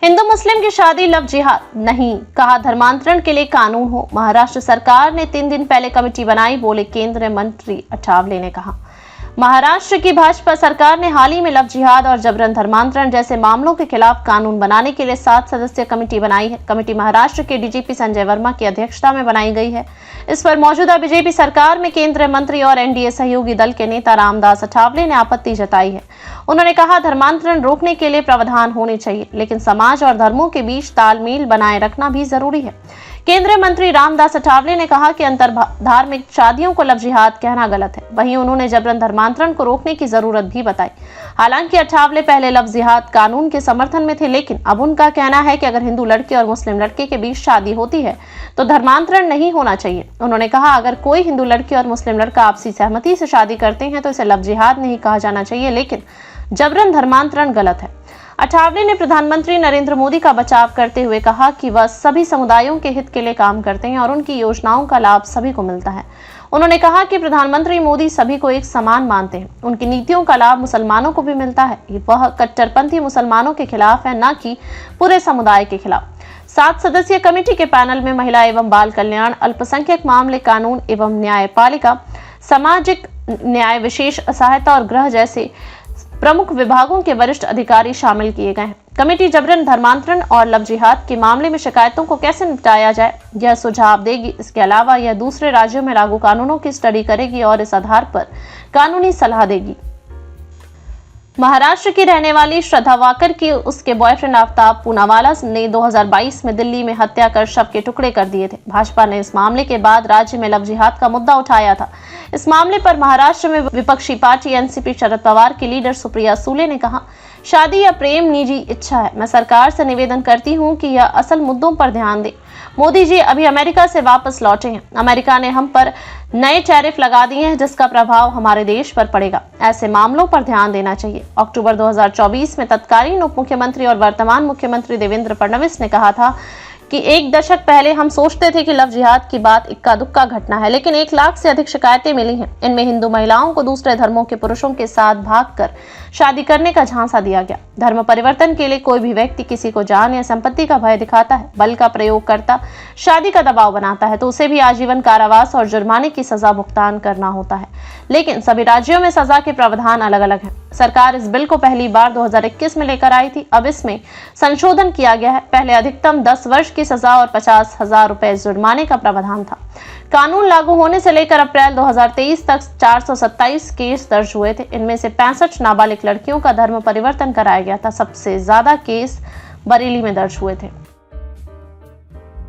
हिंदू मुस्लिम की शादी लव जिहाद नहीं, कहा धर्मांतरण के लिए कानून हो। महाराष्ट्र सरकार ने 3 दिन पहले कमेटी बनाई, बोले केंद्रीय मंत्री अठावले ने कहा। महाराष्ट्र की भाजपा सरकार ने हाल ही में लव जिहाद और जबरन धर्मांतरण जैसे मामलों के खिलाफ कानून बनाने के लिए 7 सदस्यीय कमेटी बनाई है। कमेटी महाराष्ट्र के डीजीपी संजय वर्मा की अध्यक्षता में बनाई गई है। इस पर मौजूदा बीजेपी सरकार में केंद्रीय मंत्री और एनडीए सहयोगी दल के नेता रामदास अठावले ने आपत्ति जताई है। उन्होंने कहा, धर्मांतरण रोकने के लिए प्रावधान होने चाहिए, लेकिन समाज और धर्मों के बीच तालमेल बनाए रखना भी जरूरी है। केंद्रीय मंत्री रामदास अठावले ने कहा कि अंतर धार्मिक शादियों को लव जिहाद कहना गलत है। वहीं उन्होंने जबरन धर्मांतरण को रोकने की जरूरत भी बताई। हालांकि अठावले पहले लव जिहाद कानून के समर्थन में थे, लेकिन अब उनका कहना है कि अगर हिंदू लड़के और मुस्लिम लड़के के बीच शादी होती है तो धर्मांतरण नहीं होना चाहिए। उन्होंने कहा, अगर कोई हिंदू लड़की और मुस्लिम लड़का आपसी सहमति से शादी करते हैं तो इसे लव जिहाद नहीं कहा जाना चाहिए, लेकिन जबरन धर्मांतरण गलत है। अठावले ने प्रधानमंत्री नरेंद्र मोदी का बचाव करते हुए कहा कि वह सभी समुदायों के हित के लिए काम करते हैं और उनकी योजनाओं का लाभ सभी को मिलता है। उन्होंने कहा कि प्रधानमंत्री मोदी सभी को एक समान मानते हैं, उनकी नीतियों का लाभ मुसलमानों को भी मिलता है। वह कट्टरपंथी मुसलमानों के खिलाफ है, न कि पूरे समुदाय के खिलाफ। 7 सदस्यीय कमेटी के पैनल में महिला एवं बाल कल्याण, अल्पसंख्यक मामले, कानून एवं न्यायपालिका, सामाजिक न्याय, विशेष सहायता और गृह जैसे प्रमुख विभागों के वरिष्ठ अधिकारी शामिल किए गए हैं। कमेटी जबरन धर्मांतरण और लव जिहाद के मामले में शिकायतों को कैसे निपटाया जाए, यह सुझाव देगी। इसके अलावा यह दूसरे राज्यों में लागू कानूनों की स्टडी करेगी और इस आधार पर कानूनी सलाह देगी। महाराष्ट्र की रहने वाली श्रद्धा वाकर की उसके बॉयफ्रेंड आफ्ताब पूनावाला ने 2022 में दिल्ली में हत्या कर शव के टुकड़े कर दिए थे। भाजपा ने इस मामले के बाद राज्य में लव जिहाद का मुद्दा उठाया था। इस मामले पर महाराष्ट्र में विपक्षी पार्टी एनसीपी शरद पवार की लीडर सुप्रिया सुले ने कहा, शादी या प्रेम निजी इच्छा है। मैं सरकार से निवेदन करती हूं कि यह असल मुद्दों पर ध्यान दे। मोदी जी अभी अमेरिका से वापस लौटे हैं। अमेरिका ने हम पर नए टैरिफ लगा दिए हैं, जिसका प्रभाव हमारे देश पर पड़ेगा। ऐसे मामलों पर ध्यान देना चाहिए। अक्टूबर 2024 में तत्कालीन उप मुख्यमंत्री और वर्तमान मुख्यमंत्री देवेंद्र फडणवीस ने कहा था कि 1 दशक पहले हम सोचते थे कि लव जिहाद की बात इक्का दुक्का घटना है, लेकिन 1 लाख से अधिक शिकायतें मिली हैं। इनमें हिंदू महिलाओं को दूसरे धर्मों के पुरुषों के साथ भागकर शादी करने का झांसा दिया गया। धर्म परिवर्तन के लिए कोई भी व्यक्ति किसी को जान या संपत्ति का भय दिखाता है, बल का प्रयोग करता, शादी का दबाव बनाता है, तो उसे भी आजीवन कारावास और जुर्माने की सजा भुगतान करना होता है। लेकिन सभी राज्यों में सजा के प्रावधान अलग अलग हैं। सरकार इस बिल को पहली बार 2021 में लेकर आई थी। अब इसमें संशोधन किया गया है। पहले अधिकतम 10 वर्ष की सजा और 50,000 रुपए जुर्माने का प्रावधान था। कानून लागू होने से लेकर अप्रैल 2023 तक 427 केस दर्ज हुए थे। इनमें से 65 नाबालिग लड़कियों का धर्म परिवर्तन कराया गया था। सबसे ज्यादा केस बरेली में दर्ज हुए थे।